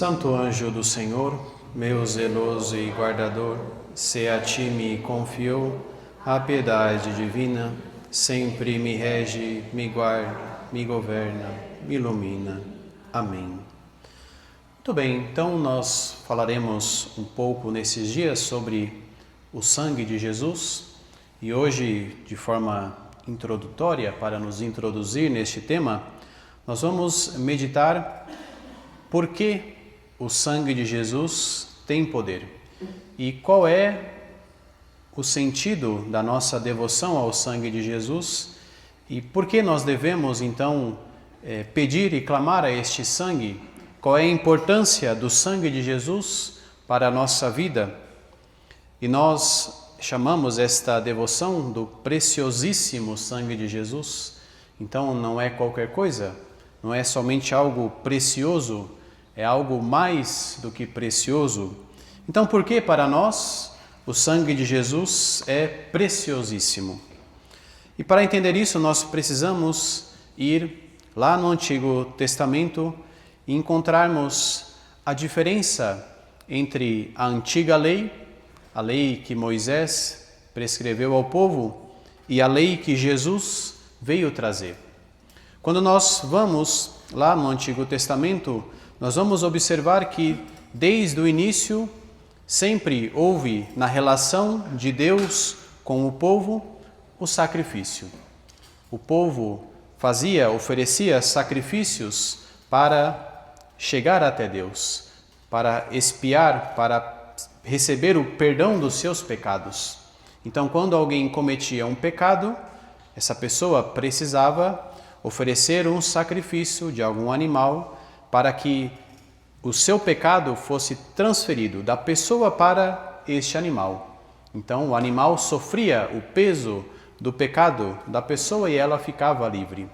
Santo anjo do Senhor, meu zeloso e guardador, se a ti me confiou a piedade divina, sempre me rege, me guarda, me governa, me ilumina. Amém. Muito bem, então nós falaremos um pouco nesses dias sobre o sangue de Jesus e hoje, de forma introdutória, para nos introduzir neste tema, nós vamos meditar por que o sangue de Jesus tem poder e qual é o sentido da nossa devoção ao sangue de Jesus e por que nós devemos então pedir e clamar a este sangue, qual é a importância do sangue de Jesus para a nossa vida. E nós chamamos esta devoção do preciosíssimo sangue de Jesus. Então não é qualquer coisa, não é somente algo precioso, é algo mais do que precioso. Então, por que para nós o sangue de Jesus é preciosíssimo? E para entender isso, nós precisamos ir lá no Antigo Testamento e encontrarmos a diferença entre a antiga lei, a lei que Moisés prescreveu ao povo, e a lei que Jesus veio trazer. Quando nós vamos lá no Antigo Testamento, nós vamos observar que desde o início sempre houve na relação de Deus com o povo o sacrifício. O povo oferecia sacrifícios para chegar até Deus, para expiar, para receber o perdão dos seus pecados. Então, quando alguém cometia um pecado, essa pessoa precisava oferecer um sacrifício de algum animal para que o seu pecado fosse transferido da pessoa para este animal. Então, o animal sofria o peso do pecado da pessoa e ela ficava livre.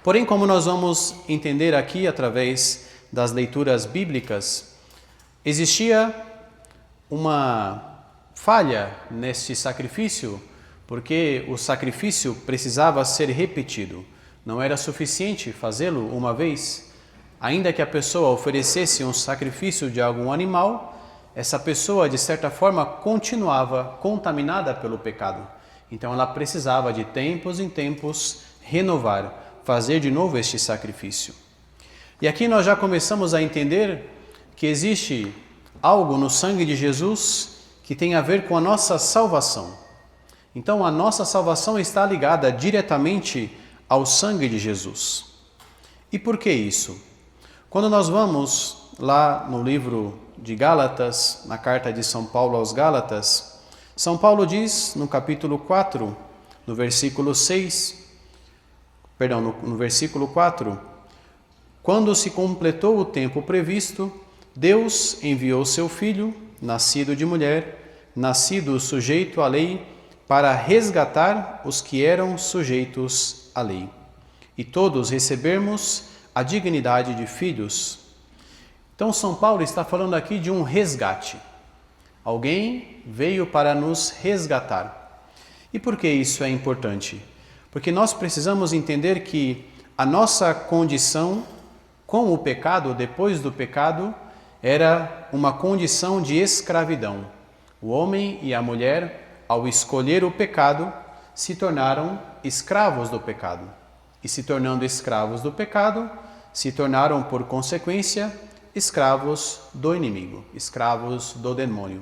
Porém, como nós vamos entender aqui através das leituras bíblicas, existia uma falha neste sacrifício, porque o sacrifício precisava ser repetido. Não era suficiente fazê-lo uma vez. Ainda que a pessoa oferecesse um sacrifício de algum animal, essa pessoa, de certa forma, continuava contaminada pelo pecado. Então, ela precisava de tempos em tempos renovar, fazer de novo este sacrifício. E aqui nós já começamos a entender que existe algo no sangue de Jesus que tem a ver com a nossa salvação. Então, a nossa salvação está ligada diretamente ao sangue de Jesus. E por que isso? Quando nós vamos lá no livro de Gálatas, na carta de São Paulo aos Gálatas, São Paulo diz no capítulo 4, no versículo 4, quando se completou o tempo previsto, Deus enviou seu Filho, nascido de mulher, nascido sujeito à lei, para resgatar os que eram sujeitos à lei, e todos recebermos a dignidade de filhos. Então, São Paulo está falando aqui de um resgate. Alguém veio para nos resgatar. E por que isso é importante? Porque nós precisamos entender que a nossa condição com o pecado, depois do pecado, era uma condição de escravidão. O homem e a mulher, ao escolher o pecado, se tornaram escravos do pecado. E se tornando escravos do pecado, se tornaram, por consequência, escravos do inimigo, escravos do demônio.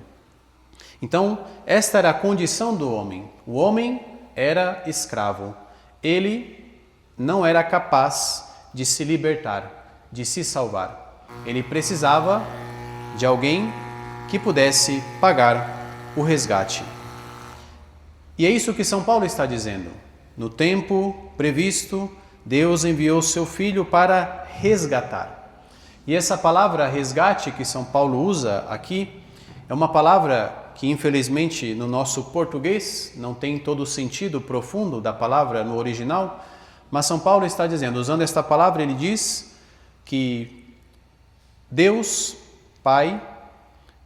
Então, esta era a condição do homem. O homem era escravo. Ele não era capaz de se libertar, de se salvar. Ele precisava de alguém que pudesse pagar o resgate. E é isso que São Paulo está dizendo. No tempo previsto, Deus enviou seu Filho para resgatar. E essa palavra resgate que São Paulo usa aqui é uma palavra que, infelizmente, no nosso português não tem todo o sentido profundo da palavra no original, mas São Paulo está dizendo, usando esta palavra, ele diz que Deus, Pai,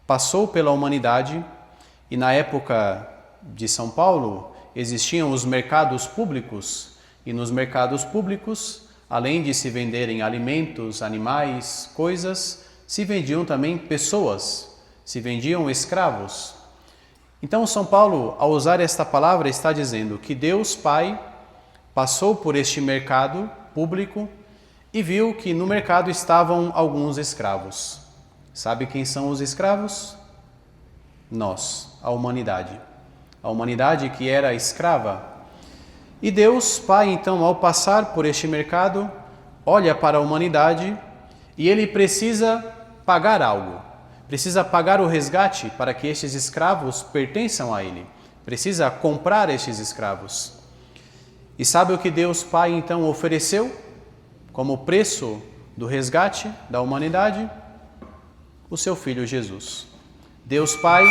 passou pela humanidade e na época de São Paulo existiam os mercados públicos e nos mercados públicos, além de se venderem alimentos, animais, coisas, se vendiam também pessoas, se vendiam escravos. Então São Paulo, ao usar esta palavra, está dizendo que Deus Pai passou por este mercado público e viu que no mercado estavam alguns escravos. Sabe quem são os escravos? Nós, a humanidade. A humanidade que era escrava. E Deus Pai, então, ao passar por este mercado, olha para a humanidade e Ele precisa pagar algo. Precisa pagar o resgate para que estes escravos pertençam a Ele. Precisa comprar estes escravos. E sabe o que Deus Pai então ofereceu como preço do resgate da humanidade? O seu Filho Jesus. Deus Pai,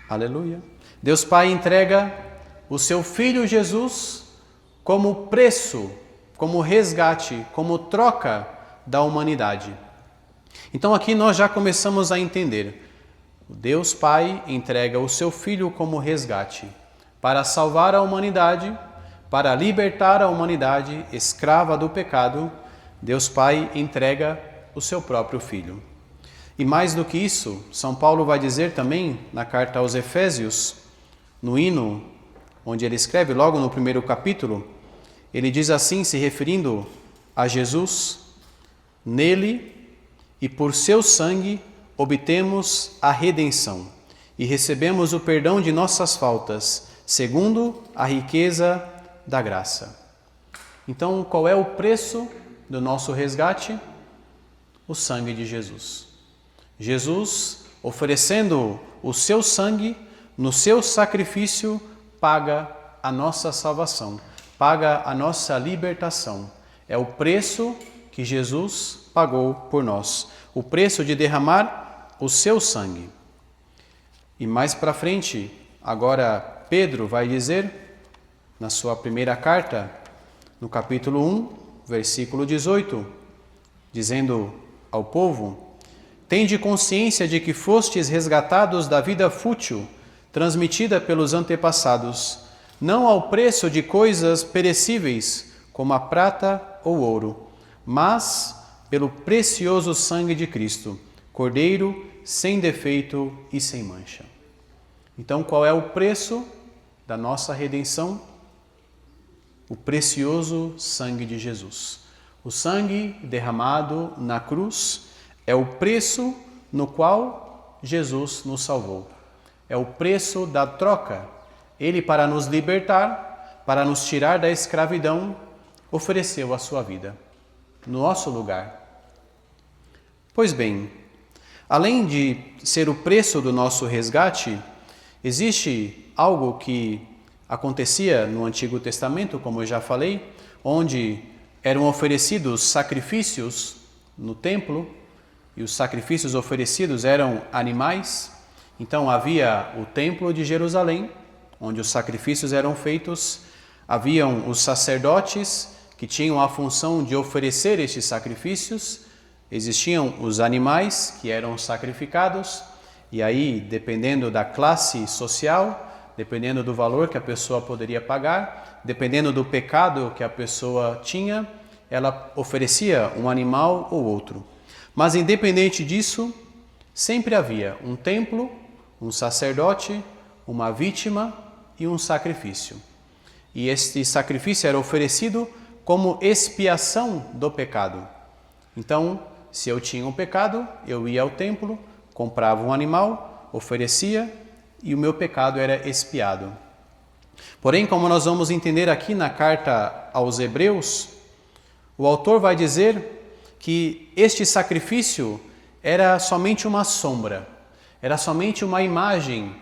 aleluia, Deus Pai entrega o seu Filho Jesus como preço, como resgate, como troca da humanidade. Então aqui nós já começamos a entender. O Deus Pai entrega o seu Filho como resgate para salvar a humanidade, para libertar a humanidade escrava do pecado. Deus Pai entrega o seu próprio Filho. E mais do que isso, São Paulo vai dizer também na carta aos Efésios, no hino, onde ele escreve logo no primeiro capítulo, ele diz assim, se referindo a Jesus: nele e por seu sangue obtemos a redenção e recebemos o perdão de nossas faltas, segundo a riqueza da graça. Então, qual é o preço do nosso resgate? O sangue de Jesus. Jesus, oferecendo o seu sangue, no seu sacrifício, paga a nossa salvação, paga a nossa libertação. É o preço que Jesus pagou por nós, o preço de derramar o seu sangue. E mais para frente, agora Pedro vai dizer, na sua primeira carta, no capítulo 1, versículo 18, dizendo ao povo: tende consciência de que fostes resgatados da vida fútil, transmitida pelos antepassados, não ao preço de coisas perecíveis, como a prata ou ouro, mas pelo precioso sangue de Cristo, Cordeiro sem defeito e sem mancha. Então, qual é o preço da nossa redenção? O precioso sangue de Jesus. O sangue derramado na cruz é o preço no qual Jesus nos salvou. É o preço da troca. Ele, para nos libertar, para nos tirar da escravidão, ofereceu a sua vida no nosso lugar. Pois bem, além de ser o preço do nosso resgate, existe algo que acontecia no Antigo Testamento, como eu já falei, onde eram oferecidos sacrifícios no templo, e os sacrifícios oferecidos eram animais. Então havia o templo de Jerusalém, onde os sacrifícios eram feitos, haviam os sacerdotes que tinham a função de oferecer estes sacrifícios, existiam os animais que eram sacrificados, e aí, dependendo da classe social, dependendo do valor que a pessoa poderia pagar, dependendo do pecado que a pessoa tinha, ela oferecia um animal ou outro. Mas independente disso, sempre havia um templo, um sacerdote, uma vítima e um sacrifício. E este sacrifício era oferecido como expiação do pecado. Então, se eu tinha um pecado, eu ia ao templo, comprava um animal, oferecia e o meu pecado era expiado. Porém, como nós vamos entender aqui na carta aos Hebreus, o autor vai dizer que este sacrifício era somente uma sombra, era somente uma imagem,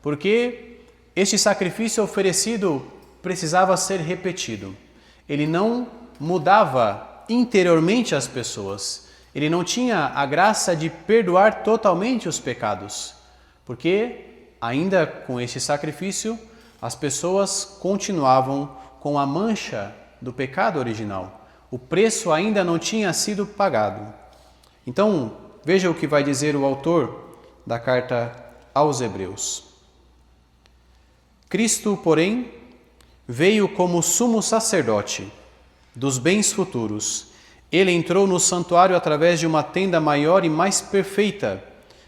porque este sacrifício oferecido precisava ser repetido. Ele não mudava interiormente as pessoas, ele não tinha a graça de perdoar totalmente os pecados, porque ainda com este sacrifício as pessoas continuavam com a mancha do pecado original. O preço ainda não tinha sido pagado. Então, veja o que vai dizer o autor da carta aos Hebreus. Cristo, porém, veio como sumo sacerdote dos bens futuros, Ele entrou no santuário através de uma tenda maior e mais perfeita,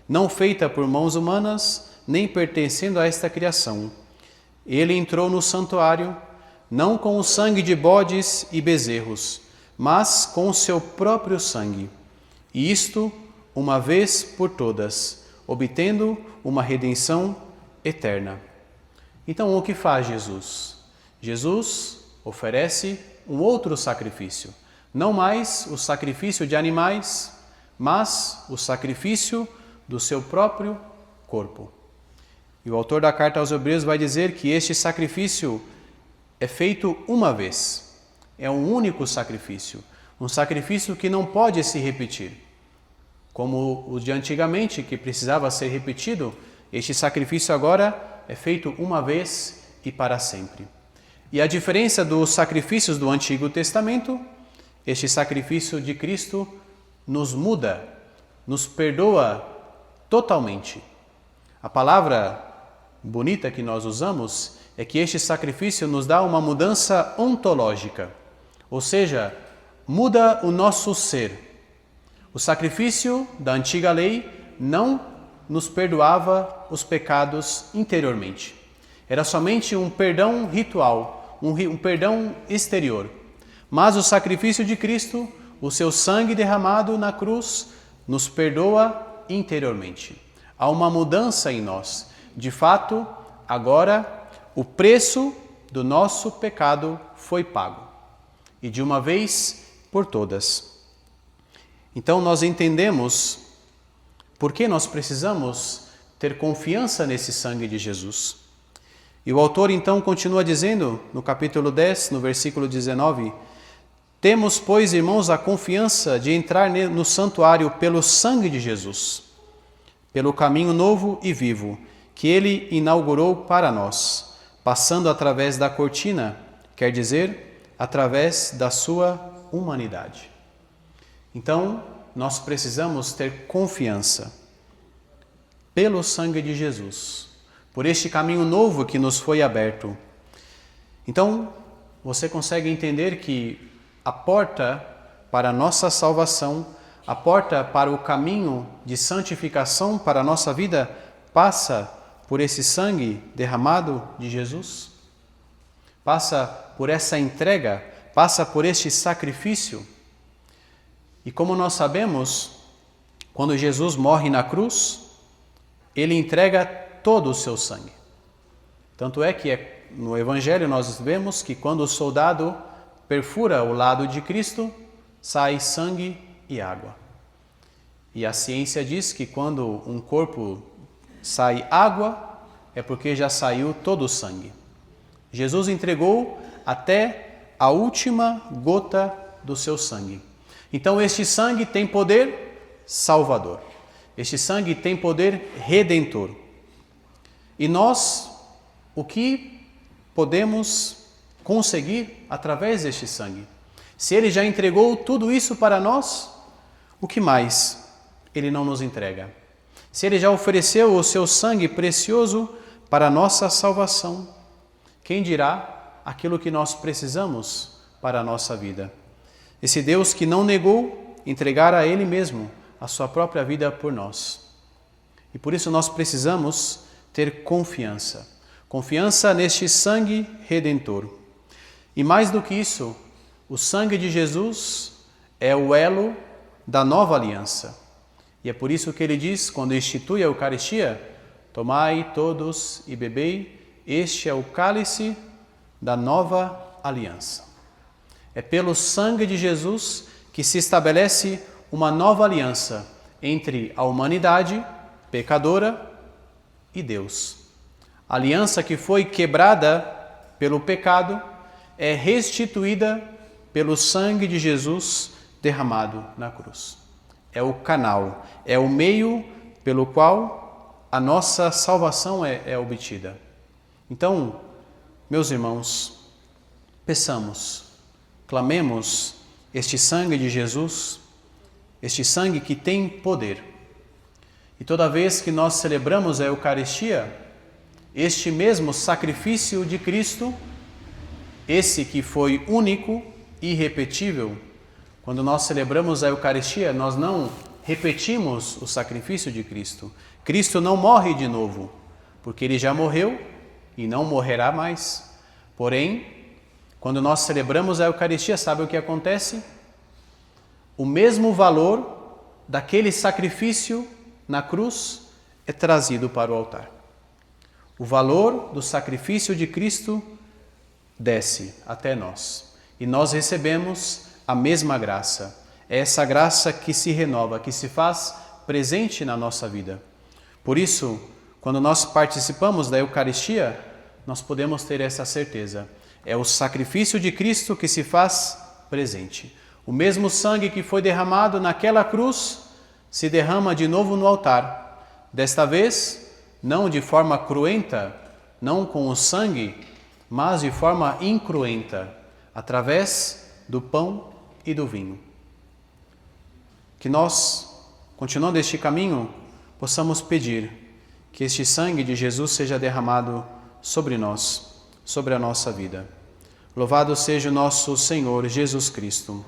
não feita por mãos humanas, nem pertencendo a esta criação. Ele entrou no santuário, não com o sangue de bodes e bezerros, mas com o seu próprio sangue, e isto uma vez por todas, obtendo uma redenção eterna. Então, o que faz Jesus? Jesus oferece um outro sacrifício, não mais o sacrifício de animais, mas o sacrifício do seu próprio corpo. E o autor da carta aos Hebreus vai dizer que este sacrifício é feito uma vez. É um único sacrifício, um sacrifício que não pode se repetir. Como o de antigamente, que precisava ser repetido, este sacrifício agora é feito uma vez e para sempre. E a diferença dos sacrifícios do Antigo Testamento, este sacrifício de Cristo nos muda, nos perdoa totalmente. A palavra bonita que nós usamos é que este sacrifício nos dá uma mudança ontológica, ou seja, muda o nosso ser. O sacrifício da antiga lei não nos perdoava os pecados interiormente. Era somente um perdão ritual, um perdão exterior. Mas o sacrifício de Cristo, o seu sangue derramado na cruz, nos perdoa interiormente. Há uma mudança em nós. De fato, agora o preço do nosso pecado foi pago. E de uma vez por todas. Então nós entendemos por que nós precisamos ter confiança nesse sangue de Jesus. E o autor então continua dizendo, no capítulo 10, no versículo 19, temos, pois, irmãos, a confiança de entrar no santuário pelo sangue de Jesus, pelo caminho novo e vivo, que ele inaugurou para nós, passando através da cortina, quer dizer, através da sua humanidade. Então, nós precisamos ter confiança pelo sangue de Jesus, por este caminho novo que nos foi aberto. Então, você consegue entender que a porta para a nossa salvação, a porta para o caminho de santificação para a nossa vida, passa por esse sangue derramado de Jesus? Passa por essa entrega, passa por este sacrifício. E como nós sabemos, quando Jesus morre na cruz, ele entrega todo o seu sangue. Tanto é que no Evangelho nós vemos que quando o soldado perfura o lado de Cristo, sai sangue e água. E a ciência diz que quando um corpo sai água, é porque já saiu todo o sangue. Jesus entregou até a última gota do seu sangue. Então este sangue tem poder salvador. Este sangue tem poder redentor. E nós, o que podemos conseguir através deste sangue? Se ele já entregou tudo isso para nós, o que mais ele não nos entrega? Se ele já ofereceu o seu sangue precioso para a nossa salvação, quem dirá aquilo que nós precisamos para a nossa vida? Esse Deus que não negou entregar a Ele mesmo a sua própria vida por nós. E por isso nós precisamos ter confiança. Confiança neste sangue redentor. E mais do que isso, o sangue de Jesus é o elo da nova aliança. E é por isso que ele diz, quando institui a Eucaristia, tomai todos e bebei, este é o cálice da nova aliança. É pelo sangue de Jesus que se estabelece uma nova aliança entre a humanidade pecadora e Deus. A aliança que foi quebrada pelo pecado é restituída pelo sangue de Jesus derramado na cruz. É o canal, é o meio pelo qual a nossa salvação é obtida. Então, meus irmãos, peçamos, clamemos este sangue de Jesus, este sangue que tem poder. E toda vez que nós celebramos a Eucaristia, este mesmo sacrifício de Cristo, esse que foi único, irrepetível, Quando nós celebramos a Eucaristia, nós não repetimos o sacrifício de Cristo. Cristo não morre de novo, porque Ele já morreu e não morrerá mais. Porém, quando nós celebramos a Eucaristia, sabe o que acontece? O mesmo valor daquele sacrifício na cruz é trazido para o altar. O valor do sacrifício de Cristo desce até nós e nós recebemos a mesma graça. É essa graça que se renova, que se faz presente na nossa vida. Por isso, quando nós participamos da Eucaristia, nós podemos ter essa certeza. É o sacrifício de Cristo que se faz presente. O mesmo sangue que foi derramado naquela cruz se derrama de novo no altar. Desta vez, não de forma cruenta, não com o sangue, mas de forma incruenta, através do pão e do vinho. Que nós, continuando este caminho, possamos pedir que este sangue de Jesus seja derramado sobre nós, sobre a nossa vida. Louvado seja o nosso Senhor Jesus Cristo.